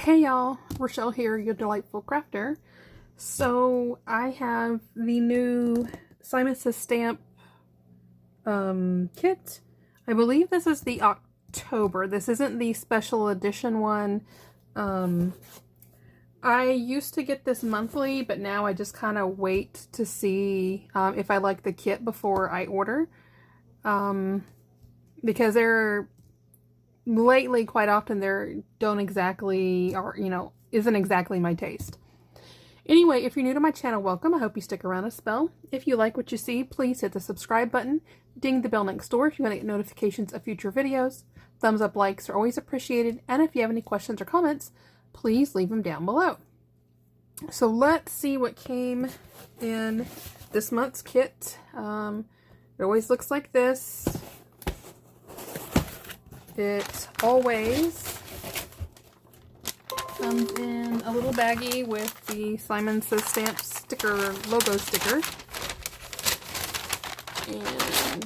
Hey y'all, Rochelle here, your delightful crafter. So I have the new Simon Says Stamp kit. I believe this is the October. This isn't the special edition one. I used to get this monthly, but now I just kind of wait to see if I like the kit before I order. Because they're lately, quite often, don't exactly, or isn't exactly my taste. Anyway, if you're new to my channel, welcome. I hope you stick around a spell. If you like what you see, please hit the subscribe button. Ding the bell next door if you want to get notifications of future videos. Thumbs up, likes are always appreciated. And if you have any questions or comments, please leave them down below. So let's see what came in this month's kit. It always looks like this. It always comes in a little baggie with the Simon Says Stamp sticker, logo sticker. And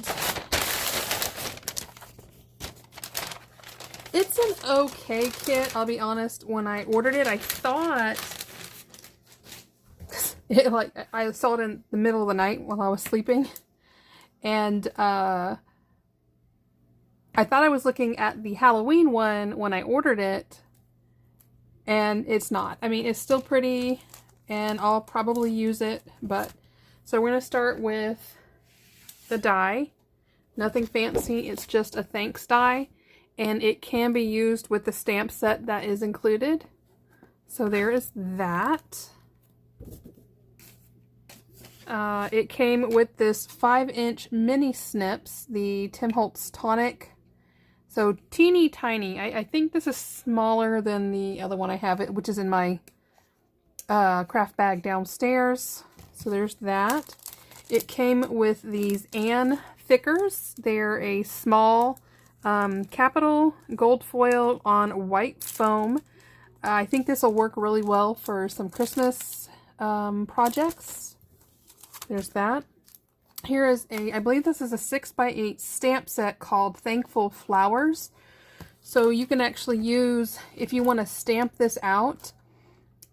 it's an okay kit, I'll be honest. When I ordered it, I thought I saw it in the middle of the night while I was sleeping. And I thought I was looking at the Halloween one when I ordered it, and it's not. I mean, it's still pretty, and I'll probably use it, but... So we're going to start with the die. Nothing fancy, it's just a thanks die, and it can be used with the stamp set that is included. So there is that. It came with this 5-inch mini snips, the Tim Holtz Tonic. So teeny tiny. I think this is smaller than the other one I have, which is in my craft bag downstairs. So there's that. It came with these Ann thickers. They're a small capital gold foil on white foam. I think this will work really well for some Christmas projects. There's that. Here is I believe this is a 6x8 stamp set called Thankful Flowers. So you can actually use, if you want to stamp this out,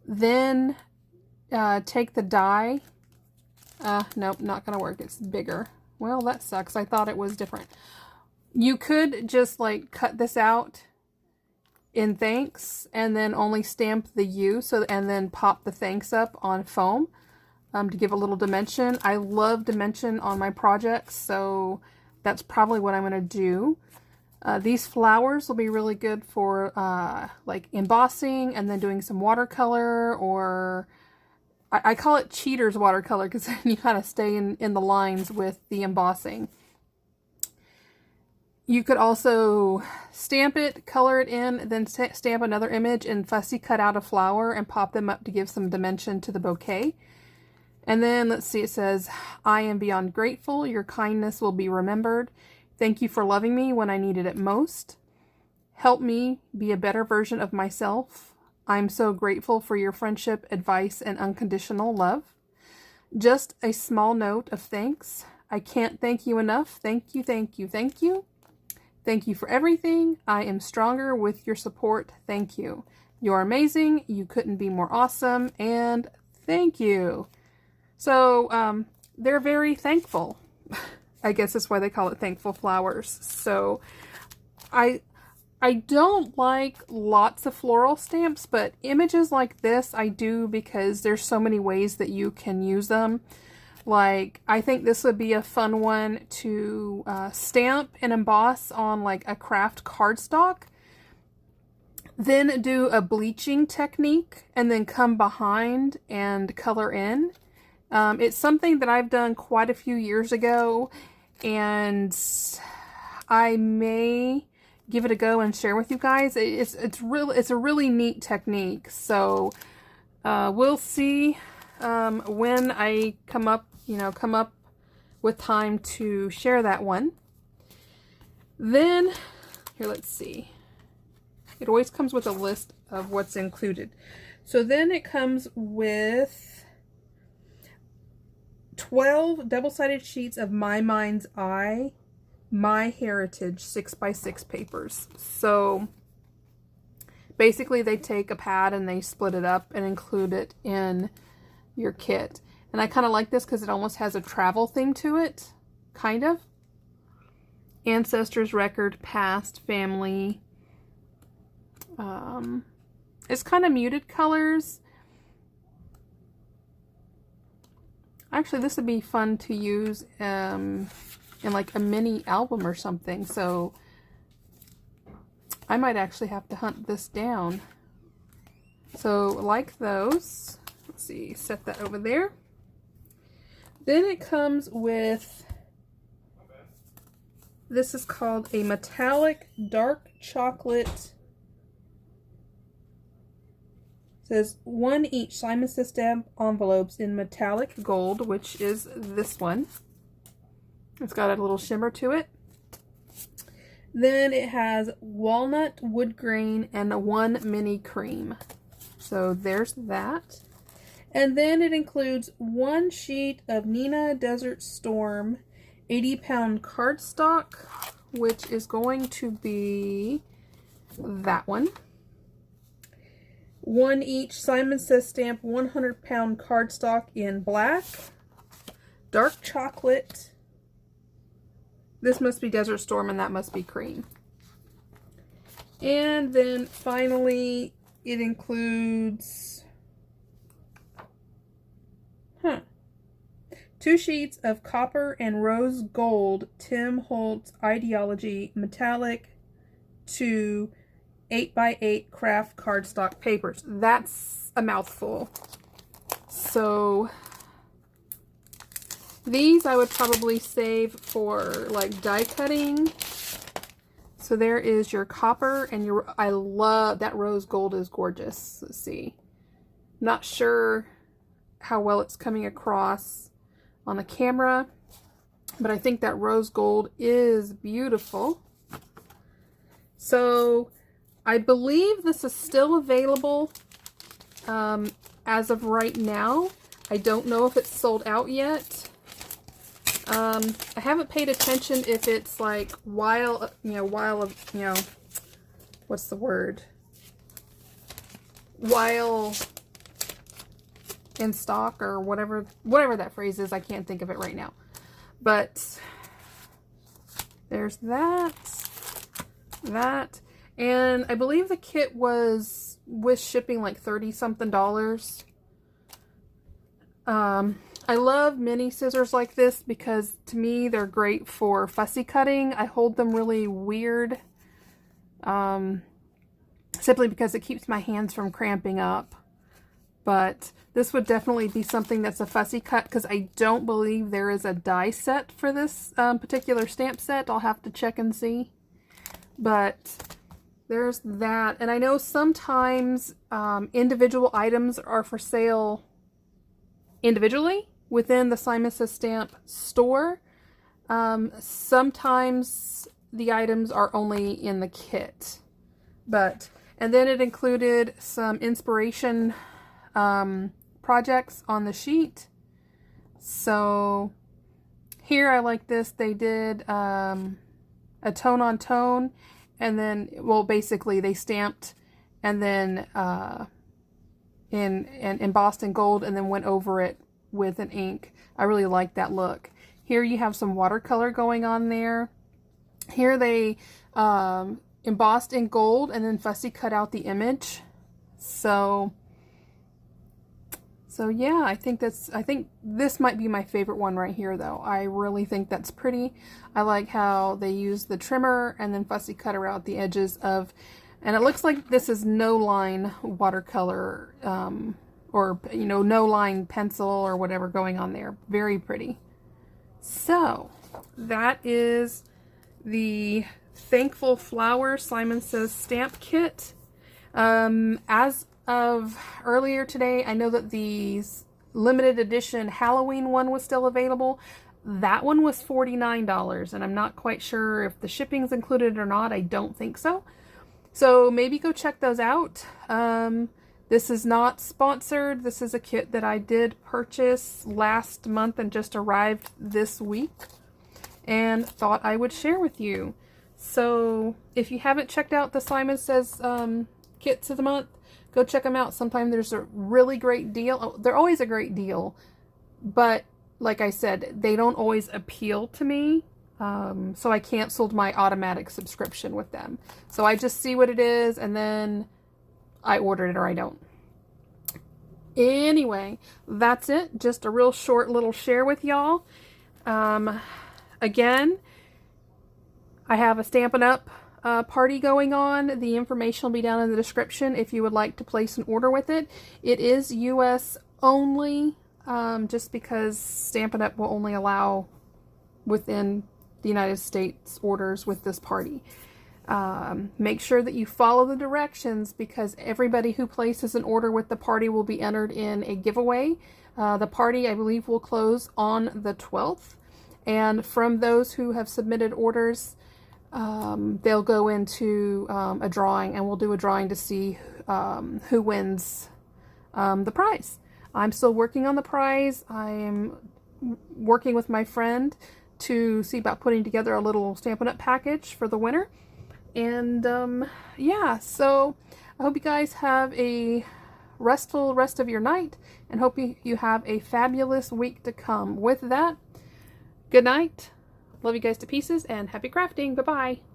then take the die. Nope, not going to work. It's bigger. Well, that sucks. I thought it was different. You could just like cut this out in thanks and then only stamp the U, and then pop the thanks up on foam. To give a little dimension. I love dimension on my projects, so that's probably what I'm going to do. These flowers will be really good for like embossing and then doing some watercolor, or I call it cheater's watercolor because you kind of stay in the lines with the embossing. You could also stamp it, color it in, then stamp another image and fussy cut out a flower and pop them up to give some dimension to the bouquet. And then, let's see, it says, I am beyond grateful. Your kindness will be remembered. Thank you for loving me when I needed it most. Help me be a better version of myself. I'm so grateful for your friendship, advice, and unconditional love. Just a small note of thanks. I can't thank you enough. Thank you, thank you, thank you. Thank you for everything. I am stronger with your support. Thank you. You're amazing. You couldn't be more awesome. And thank you. So, they're very thankful. I guess that's why they call it Thankful Flowers. So, I don't like lots of floral stamps, but images like this I do because there's so many ways that you can use them. Like, I think this would be a fun one to stamp and emboss on like a craft cardstock. Then do a bleaching technique and then come behind and color in. It's something that I've done quite a few years ago, and I may give it a go and share with you guys. It's a really neat technique. So we'll see when I come up with time to share that one. Then here, let's see. It always comes with a list of what's included. So then it comes with 12 double-sided sheets of My Mind's Eye My Heritage 6x6 papers. So Basically, they take a pad and they split it up and include it in your kit. And I kind of like this because it almost has a travel theme to it, kind of. Ancestors, record, past, family. It's kind of muted colors. Actually, this would be fun to use in like a mini album or something. So I might actually have to hunt this down. So like those, let's see, set that over there. Then it comes with, this is called a metallic dark chocolate. It says 1 each Simon Says stamp envelopes in metallic gold, which is this one. It's got a little shimmer to it. Then it has walnut, wood grain, and 1 mini cream. So there's that. And then it includes 1 sheet of Nina Desert Storm 80-pound cardstock, which is going to be that one. 1 each Simon Says stamp 100-pound cardstock in black, dark chocolate. This must be Desert Storm and that must be cream. And then finally it includes 2 sheets of copper and rose gold Tim Holtz Ideology metallic 2 8x8 craft cardstock papers. That's a mouthful. So these I would probably save for like die cutting. So there is your copper and your, I love that rose gold, is gorgeous. Let's see. Not sure how well it's coming across on the camera, but I think that rose gold is beautiful. So I believe this is still available as of right now. I don't know if it's sold out yet. I haven't paid attention if it's like while what's the word? While in stock or whatever that phrase is. I can't think of it right now. But there's that. And I believe the kit was with shipping like $30-something. I love mini scissors like this because to me they're great for fussy cutting. I hold them really weird, simply because it keeps my hands from cramping up. But this would definitely be something that's a fussy cut because I don't believe there is a die set for this particular stamp set. I'll have to check and see. But there's that. And I know sometimes individual items are for sale individually within the Simon Says Stamp store. Sometimes the items are only in the kit. And then it included some inspiration projects on the sheet. So here I like this. They did a tone on tone, and then, well, basically they stamped and then embossed in gold and then went over it with an ink. I really like that look. Here you have some watercolor going on there. Here they embossed in gold and then fussy cut out the image. So yeah, I think this might be my favorite one right here though. I really think that's pretty. I like how they use the trimmer and then fussy cut out the edges of, and it looks like this is no line watercolor, or no line pencil or whatever going on there. Very pretty. So that is the Thankful Flower Simon Says stamp kit. As of earlier today, I know that the limited edition Halloween one was still available. That one was $49, and I'm not quite sure if the shipping's included or not. I don't think so. So maybe go check those out. This is not sponsored. This is a kit that I did purchase last month and just arrived this week and thought I would share with you. So if you haven't checked out the Simon Says kits of the month. Go check them out. Sometimes there's a really great deal. Oh, they're always a great deal, but like I said, they don't always appeal to me. So I canceled my automatic subscription with them. So I just see what it is and then I ordered it or I don't. Anyway, that's it. Just a real short little share with y'all. Again, I have a Stampin' Up party going on. The information will be down in the description if you would like to place an order with it. It is US only, just because Stampin' Up will only allow within the United States orders with this party. Make sure that you follow the directions because everybody who places an order with the party will be entered in a giveaway. The party, I believe, will close on the 12th. And from those who have submitted orders, they'll go into a drawing, and we'll do a drawing to see who wins the prize. I'm still working on the prize. I'm working with my friend to see about putting together a little Stampin' Up package for the winner. And yeah, so I hope you guys have a restful rest of your night and hope you have a fabulous week to come. With that, good night. Love you guys to pieces and happy crafting. Bye-bye.